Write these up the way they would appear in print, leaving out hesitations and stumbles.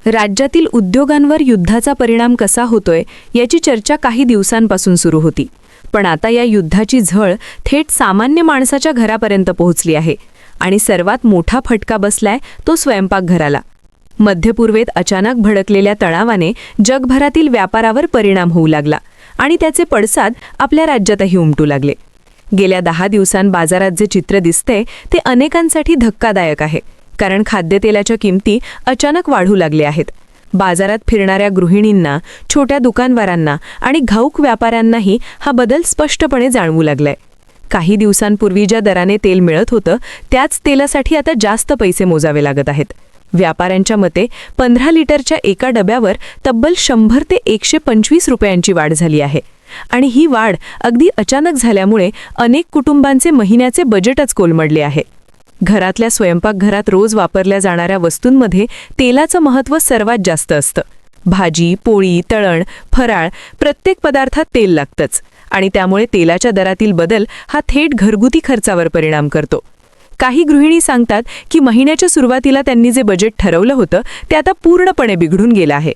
राज्यातील उद्योगांवर युद्धाचा परिणाम कसा होतोय याची चर्चा काही दिवसांपासून सुरू होती. पण आता या युद्धाची झळ थेट सामान्य माणसाच्या घरापर्यंत पोहोचली आहे आणि सर्वात मोठा फटका बसलाय तो स्वयंपाकघराला. मध्यपूर्वेत अचानक भडकलेल्या तणावाने जगभरातील व्यापारावर परिणाम होऊ लागला आणि त्याचे पडसाद आपल्या राज्यातही उमटू लागले. गेल्या 10 दिवसांत बाजारात जे चित्र दिसते ते अनेकांसाठी धक्कादायक आहे, कारण खाद्यतेलाच्या किमती अचानक वाढू लागल्या आहेत. बाजारात फिरणाऱ्या गृहिणींना, छोट्या दुकानदारांना आणि घाऊक व्यापाऱ्यांनाही हा बदल स्पष्टपणे जाणवू लागलाय. काही दिवसांपूर्वी ज्या दराने तेल मिळत होतं त्याच तेलासाठी आता जास्त पैसे मोजावे लागत आहेत. व्यापाऱ्यांच्या मते 15 लिटरच्या एका डब्यावर तब्बल 100 ते 125 रुपयांची वाढ झाली आहे. आणि ही वाढ अगदी अचानक झाल्यामुळे अनेक कुटुंबांचे महिन्याचे बजेटच कोलमडले आहे. घरातल्या स्वयंपाकघरात रोज वापरल्या जाणाऱ्या वस्तूंमध्ये तेलाचं महत्त्व सर्वात जास्त असतं. भाजी, पोळी, तळण, फराळ प्रत्येक पदार्थात तेल लागतंच आणि त्यामुळे तेलाच्या दरातील बदल हा थेट घरगुती खर्चावर परिणाम करतो. काही गृहिणी सांगतात की महिन्याच्या सुरुवातीला त्यांनी जे बजेट ठरवलं होतं ते आता पूर्णपणे बिघडून गेलं आहे.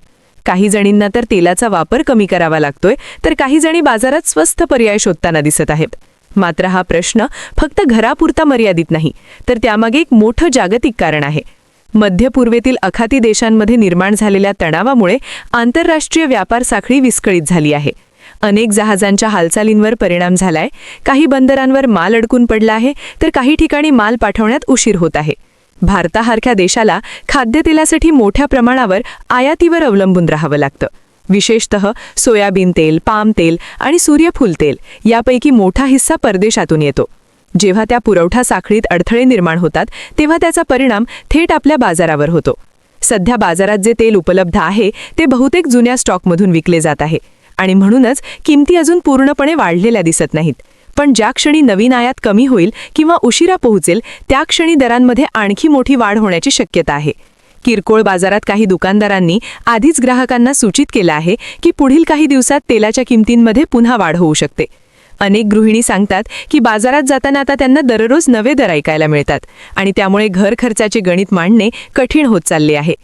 काही जणींना तर तेलाचा वापर कमी करावा लागतोय, तर काही जणी बाजारात स्वस्त पर्याय शोधताना दिसत आहेत. मात्र हा प्रश्न फक्त घरापुरता मर्यादित नाही, तर त्यामागे एक मोठं जागतिक कारण आहे. मध्य पूर्वेतील आखाती देशांमध्ये निर्माण झालेल्या तणावामुळे आंतरराष्ट्रीय व्यापार साखळी विस्कळीत झाली आहे. अनेक जहाजांच्या हालचालींवर परिणाम झालाय. काही बंदरांवर माल अडकून पडला आहे, तर काही ठिकाणी माल पाठवण्यात उशीर होत आहे. भारतासारख्या देशाला खाद्यतेलासाठी मोठ्या प्रमाणावर आयातीवर अवलंबून राहावं लागतं. विशेषतः सोयाबीन तेल, पाम तेल आणि सूर्यफूल तेल यापैकी मोठा हिस्सा परदेशातून येतो. जेव्हा त्या पुरवठा साखळीत अडथळे निर्माण होतात तेव्हा त्याचा परिणाम थेट आपल्या बाजारावर होतो. सध्या बाजारात जे तेल उपलब्ध आहे ते बहुतेक जुन्या स्टॉकमधून विकले जात आहे आणि म्हणूनच किमती अजून पूर्णपणे वाढलेल्या दिसत नाहीत. पण ज्या क्षणी नवीन आयात कमी होईल किंवा उशिरा पोहोचेल त्या क्षणी दरांमध्ये आणखी मोठी वाढ होण्याची शक्यता आहे. किरकोळ बाजारात काही दुकानदारांनी आधीच ग्राहकांना सूचित केलं आहे की पुढील काही दिवसात तेलाच्या किमतींमध्ये पुन्हा वाढ होऊ शकते. अनेक गृहिणी सांगतात की बाजारात जाताना आता त्यांना दररोज नवे दर ऐकायला मिळतात आणि त्यामुळे घर खर्चाचे गणित मांडणे कठीण होत चालले आहे.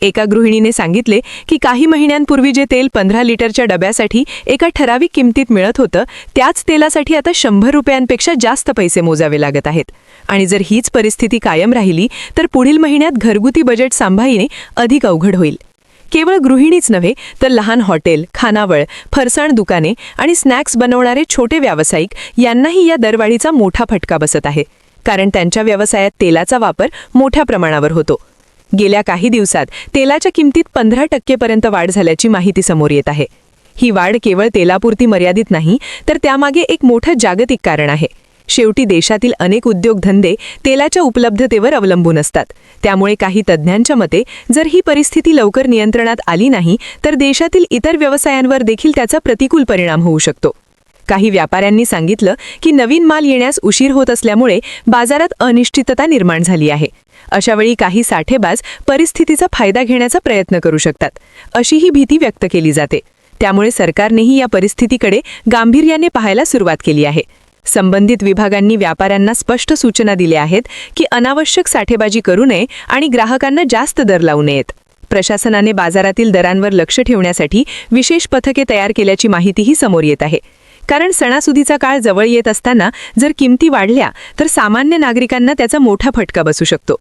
एका गृहिणीने सांगितले की काही महिन्यांपूर्वी जे तेल 15 लिटरच्या डब्यासाठी एका ठराविक किमतीत मिळत होतं त्याच तेलासाठी आता 100 रुपयांपेक्षा जास्त पैसे मोजावे लागत आहेत. आणि जर हीच परिस्थिती कायम राहिली तर पुढील महिन्यात घरगुती बजेट सांभाळणे अधिक अवघड होईल. केवळ गृहिणीच नव्हे तर लहान हॉटेल, खानावळ, फरसाण दुकाने आणि स्नॅक्स बनवणारे छोटे व्यावसायिक यांनाही या दरवाढीचा मोठा फटका बसत आहे, कारण त्यांच्या व्यवसायात तेलाचा वापर मोठ्या प्रमाणावर होतो. गेल्या काही दिवसात तेलाच्या किमतीत 15% पर्यंत वाढ झाल्याची माहिती समोर येत आहे. ही वाढ केवळ तेलापुरती मर्यादित नाही, तर त्यामागे एक मोठं जागतिक कारण आहे. शेवटी देशातील अनेक उद्योगधंदे तेलाच्या उपलब्धतेवर अवलंबून असतात. त्यामुळे काही तज्ज्ञांच्या मते जर ही परिस्थिती लवकर नियंत्रणात आली नाही तर देशातील इतर व्यवसायांवर देखील त्याचा प्रतिकूल परिणाम होऊ शकतो. काही व्यापाऱ्यांनी सांगितलं की नवीन माल येण्यास उशीर होत असल्यामुळे बाजारात अनिश्चितता निर्माण झाली आहे. अशावेळी काही साठेबाज परिस्थितीचा फायदा घेण्याचा प्रयत्न करू शकतात, अशी ही भीती व्यक्त केली जाते. त्यामुळे सरकारनेही या परिस्थितीकडे गांभीर्याने पाहायला सुरुवात केली आहे. संबंधित विभागांनी व्यापाऱ्यांना स्पष्ट सूचना दिल्या आहेत की अनावश्यक साठेबाजी करू नये आणि ग्राहकांना जास्त दर लावू नयेत. प्रशासनाने बाजारातील दरांवर लक्ष ठेवण्यासाठी विशेष पथके तयार केल्याची माहितीही समोर येत आहे. कारण सणासुदीचा काळ जवळ येत असताना जर किमती वाढल्या तर सामान्य नागरिकांना त्याचा मोठा फटका बसू शकतो.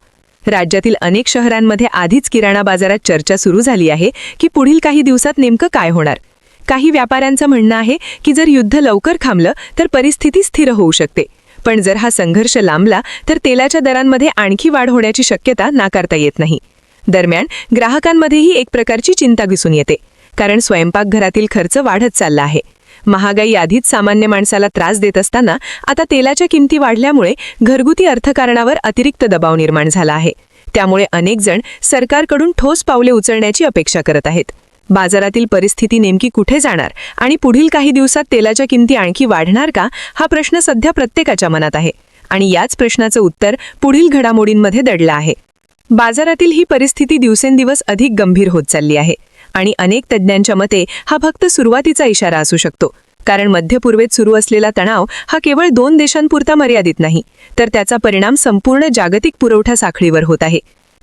राज्यातील अनेक शहरांमध्ये आधीच किराणा बाजारात चर्चा सुरू झाली आहे की पुढील काही दिवसात नेमकं काय होणार. काही व्यापाऱ्यांचं म्हणणं आहे की जर युद्ध लवकर थांबलं तर परिस्थिती स्थिर होऊ शकते, पण जर हा संघर्ष लांबला तर तेलाच्या दरांमध्ये आणखी वाढ होण्याची शक्यता नाकारता येत नाही. दरम्यान ग्राहकांमध्येही एक प्रकारची चिंता दिसून येते, कारण स्वयंपाकघरातील खर्च वाढत चालला आहे. महागाई आधीच सामान्य माणसाला त्रास देत असताना आता तेलाच्या किमती वाढल्यामुळे घरगुती अर्थकारणावर अतिरिक्त दबाव निर्माण झाला आहे. त्यामुळे अनेक जण सरकारकडून ठोस पावले उचलण्याची अपेक्षा करत आहेत. बाजारातील परिस्थिती नेमकी कुठे जाणार आणि पुढील काही दिवसात तेलाच्या किमती आणखी वाढणार का, हा प्रश्न सध्या प्रत्येकाच्या मनात आहे आणि याच प्रश्नाचं उत्तर पुढील घडामोडींमध्ये दडलं आहे. बाजारातील ही परिस्थिती दिवसेंदिवस अधिक गंभीर होत चालली आहे आणि अनेक तज्ज्ञांच्या मते हा फक्त सुरुवातीचा इशारा असू शकतो, कारण मध्य पूर्वेत सुरू असलेला तणाव हा केवळ 2 देशांपुरता मर्यादित नाही, तर त्याचा परिणाम संपूर्ण जागतिक पुरवठा साखळीवर होत आहे.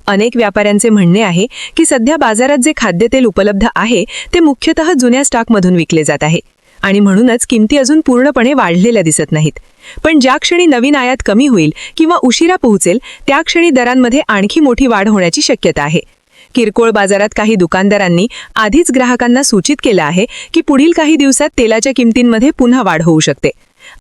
अनेक व्यापाऱ्यांचे म्हणणे आहे की सध्या बाजारात जे खाद्यतेल उपलब्ध आहे ते मुख्यतः जुन्या स्टॉकमधून विकले जात आहे आणि म्हणूनच किमती अजून पूर्णपणे वाढलेल्या दिसत नाहीत. पण ज्या क्षणी नवीन आयात कमी होईल किंवा उशिरा पोहोचेल त्या क्षणी दरांमध्ये आणखी मोठी वाढ होण्याची शक्यता आहे. किरकोळ बाजारात काही दुकानदारांनी आधीच ग्राहकांना सूचित केलं आहे की पुढील काही दिवसात तेलाच्या किमतींमध्ये पुन्हा वाढ होऊ शकते.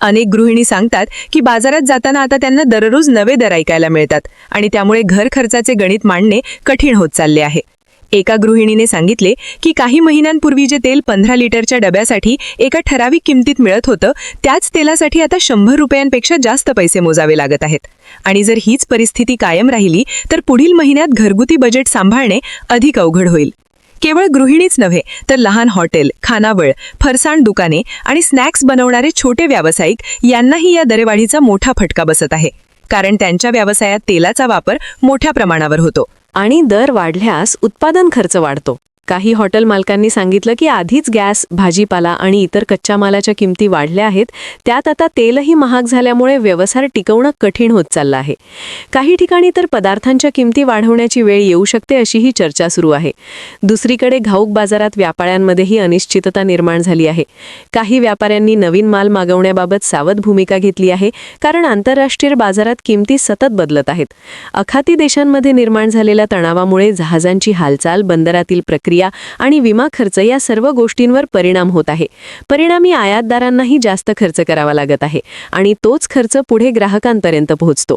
अनेक गृहिणी सांगतात की बाजारात जाताना आता त्यांना दररोज नवे दर ऐकायला मिळतात आणि त्यामुळे घर खर्चाचे गणित मांडणे कठीण होत चालले आहे. एका गृहिणीने सांगितले की काही महिन्यांपूर्वी जे तेल 15 लिटरच्या डब्यासाठी एका ठराविक किमतीत मिळत होतं त्याच तेलासाठी आता 100 रुपयांपेक्षा जास्त पैसे मोजावे लागत आहेत. आणि जर हीच परिस्थिती कायम राहिली तर पुढील महिन्यात घरगुती बजेट सांभाळणे अधिक अवघड होईल. केवळ गृहिणीच नव्हे तर लहान हॉटेल, खानावळ, फरसाण दुकाने आणि स्नॅक्स बनवणारे छोटे व्यावसायिक यांनाही या दरवाढीचा मोठा फटका बसत आहे, कारण त्यांच्या व्यवसायात तेलाचा वापर मोठ्या प्रमाणावर होतो. आणि दर वाढल्यास उत्पादन खर्च वाढतो. काही हॉटेल मालकांनी सांगितलं की आधीच गॅस, भाजीपाला आणि इतर कच्च्या मालाच्या किमती वाढल्या आहेत, त्यात आता तेलही महाग झाल्यामुळे व्यवसाय टिकवणं कठीण होत चाललं आहे. काही ठिकाणी तर पदार्थांच्या किमती वाढवण्याची वेळ येऊ शकते अशीही चर्चा सुरू आहे. दुसरीकडे घाऊक बाजारात व्यापाऱ्यांमध्येही अनिश्चितता निर्माण झाली आहे. काही व्यापाऱ्यांनी नवीन माल मागवण्याबाबत सावध भूमिका घेतली आहे, कारण आंतरराष्ट्रीय बाजारात किमती सतत बदलत आहेत. आखाती देशांमध्ये निर्माण झालेल्या तणावामुळे जहाजांची हालचाल, बंदरातील प्रक्रिया आणि विमा खर्च या सर्व गोष्टींवर परिणाम होत आहे. परिणामी आयातदारांनाही जास्त खर्च करावा लागत आहे आणि तोच खर्च पुढे ग्राहकांपर्यंत पोहोचतो.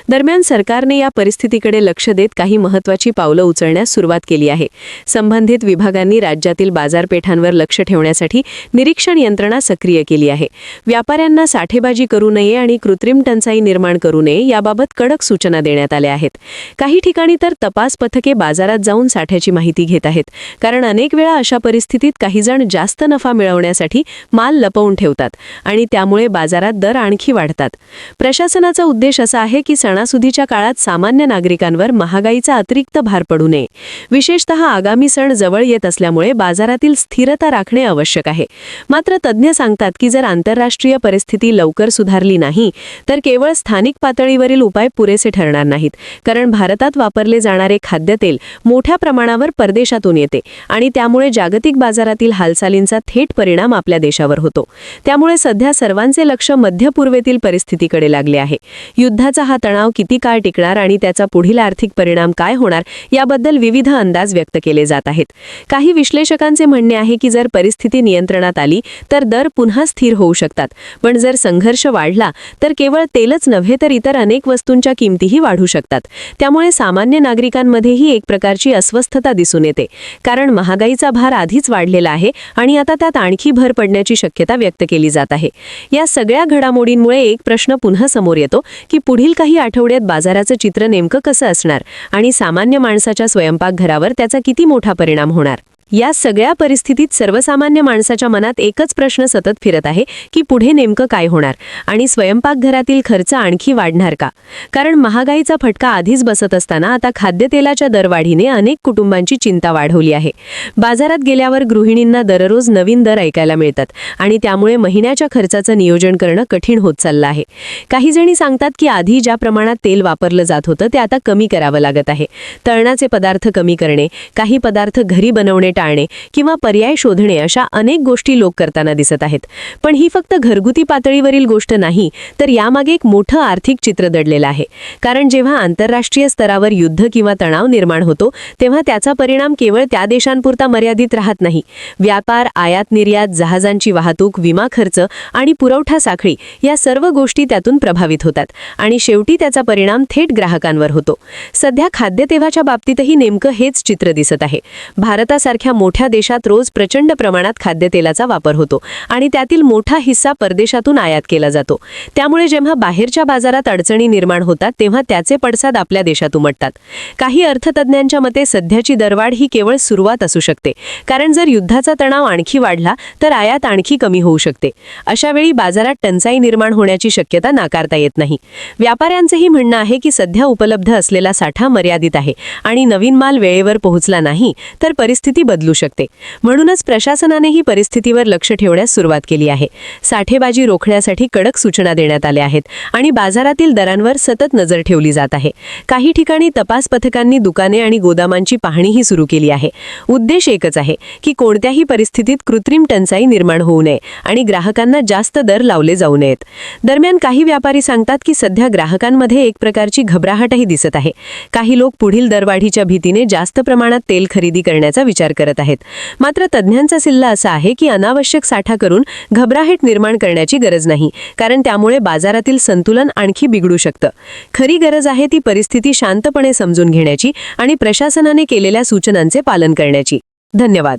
दरम्यान सरकारने या परिस्थितीकडे लक्ष देत काही महत्त्वाची पावलं उचलण्यास सुरुवात केली आहे. संबंधित विभागांनी राज्यातील बाजारपेठांवर लक्ष ठेवण्यासाठी निरीक्षण यंत्रणा सक्रिय केली आहे. व्यापाऱ्यांना साठेबाजी करू नये आणि कृत्रिम टंचाई निर्माण करू नये याबाबत कडक सूचना देण्यात आल्या आहेत. काही ठिकाणी तर तपास पथके बाजारात जाऊन साठ्याची माहिती घेत आहेत, कारण अनेक वेळा अशा परिस्थितीत काही जण जास्त नफा मिळवण्यासाठी माल लपवून ठेवतात आणि त्यामुळे बाजारात दर आणखी वाढतात. प्रशासनाचा उद्देश असा आहे की सणासुदीच्या काळात सामान्य नागरिकांवर महागाईचा अतिरिक्त भार पडू नये. विशेषतः आगामी सण जवळ येत असल्यामुळे बाजारातील स्थिरता राखणे आवश्यक आहे. मात्र तज्ज्ञ सांगतात की जर आंतरराष्ट्रीय परिस्थिती लवकर सुधारली नाही तर केवळ स्थानिक पातळीवरील उपाय पुरेसे ठरणार नाहीत, कारण भारतात वापरले जाणारे खाद्यतेल मोठ्या प्रमाणावर परदेशातून येते आणि त्यामुळे जागतिक बाजारातील हालचालींचा थेट परिणाम आपल्या देशावर होतो. त्यामुळे सध्या सर्वांचे लक्ष मध्य पूर्वेतील परिस्थितीकडे लागले आहे. युद्धाचा हा तणाव किती काळ टिकणार आणि त्याचा पुढील आर्थिक परिणाम काय होणार याबद्दल विविध अंदाज व्यक्त केले जात आहेत. काही विश्लेषकांचे म्हणणे आहे की जर परिस्थिती नियंत्रणात आली तर दर पुन्हा स्थिर होऊ शकतात, पण जर संघर्ष वाढला तर केवळ तेलच नव्हे तर इतर अनेक वस्तूंच्या किमतीही वाढू शकतात. त्यामुळे सामान्य नागरिकांमध्येही एक प्रकारची अस्वस्थता दिसून येते, कारण महागाईचा भार आधीच वाढलेला आहे आणि आता त्यात आणखी भर पडण्याची शक्यता व्यक्त केली जात आहे. या सगळ्या घडामोडींमुळे एक प्रश्न पुन्हा समोर येतो की पुढील काही आठवड्यात बाजाराचं चित्र नेमकं कसं असणार आणि सामान्य माणसाच्या स्वयंपाकघरावर त्याचा किती मोठा परिणाम होणार. या सगळ्या परिस्थितीत सर्वसामान्य माणसाच्या मनात एकच प्रश्न सतत फिरत आहे की पुढे नेमकं काय होणार आणि स्वयंपाकघरातील खर्च आणखी वाढणार का. कारण महागाईचा फटका आधीच बसत असताना आता खाद्यतेलाच्या दरवाढीने अनेक कुटुंबांची चिंता वाढवली आहे. बाजारात गेल्यावर गृहिणींना दररोज नवीन दर ऐकायला मिळतात आणि त्यामुळे महिन्याच्या खर्चाचं नियोजन करणं कठीण होत चाललं आहे. काही जणी सांगतात की आधी ज्या प्रमाणात तेल वापरलं जात होतं ते आता कमी करावं लागत आहे. तळणाचे पदार्थ कमी करणे, काही पदार्थ घरी बनवणे टाळणे किंवा पर्याय शोधणे अशा अनेक गोष्टी लोक करताना दिसत आहेत. पण ही फक्त घरगुती पातळीवरील गोष्ट नाही, तर यामागे एक मोठं आर्थिक चित्र दडलेलं आहे. कारण जेव्हा आंतरराष्ट्रीय स्तरावर युद्ध किंवा तणाव निर्माण होतो तेव्हा त्याचा परिणाम केवळ त्या देशांपुरता मर्यादित राहत नाही. व्यापार, आयात निर्यात, जहाजांची वाहतूक, विमा खर्च आणि पुरवठा साखळी या सर्व गोष्टी त्यातून प्रभावित होतात आणि शेवटी त्याचा परिणाम थेट ग्राहकांवर होतो. सध्या खाद्यतेलाच्या बाबतीतही नेमकं हेच चित्र दिसत आहे. भारतासारख्या मोठ्या देशात रोज प्रचंड प्रमाणात खाद्यतेलाचा वापर होतो आणि त्यातील मोठा हिस्सा परदेशातून आयात केला जातो. त्यामुळे जेव्हा बाहेरच्या बाजारात अडचणी निर्माण होतात तेव्हा त्याचे पडसाद आपल्या देशात उमटतात. काही अर्थतज्ञांच्या मते सध्याची दरवाढ ही केवळ सुरुवात असू शकते, कारण जर युद्धाचा तणाव आणखी वाढला तर आयात आणखी कमी होऊ शकते. अशा वेळी बाजारात टंचाई निर्माण होण्याची शक्यता नाकारता येत नाही. व्यापाऱ्यांचंही म्हणणं आहे की सध्या उपलब्ध असलेला साठा मर्यादित आहे आणि नवीन माल वेळेवर पोहोचला नाही तर परिस्थिती बदलू शकते. म्हणूनच प्रशासनाने ही परिस्थितीवर लक्ष ठेवण्यास सुरुवात केली आहे. साठेबाजी रोखण्यासाठी कडक सूचना देण्यात आल्या आहेत आणि बाजारातील दरांवर सतत नजर ठेवली जात आहे. काही ठिकाणी तपास पथकांनी दुकाने आणि गोदामांची पाहणीही सुरू केली आहे. उद्देश एकच आहे की कोणत्याही परिस्थितीत कृत्रिम टंचाई निर्माण होऊ नये आणि ग्राहकांना जास्त दर लावले जाऊ नयेत. दरम्यान काही व्यापारी सांगतात की सध्या ग्राहकांमध्ये एक प्रकारची घबराहटही दिसत आहे. काही लोक पुढील दरवाढीच्या भीतीने जास्त प्रमाणात तेल खरेदी करण्याचा विचार करत आहेत. मात्र तज्ज्ञांचा सल्ला असा आहे की अनावश्यक साठा करून घबराहट निर्माण करण्याची गरज नाही, कारण त्यामुळे बाजारातील संतुलन आणखी बिघडू शकतं. खरी गरज आहे ती परिस्थिती शांतपणे समजून घेण्याची आणि प्रशासनाने केलेल्या सूचनांचे पालन करण्याची. धन्यवाद.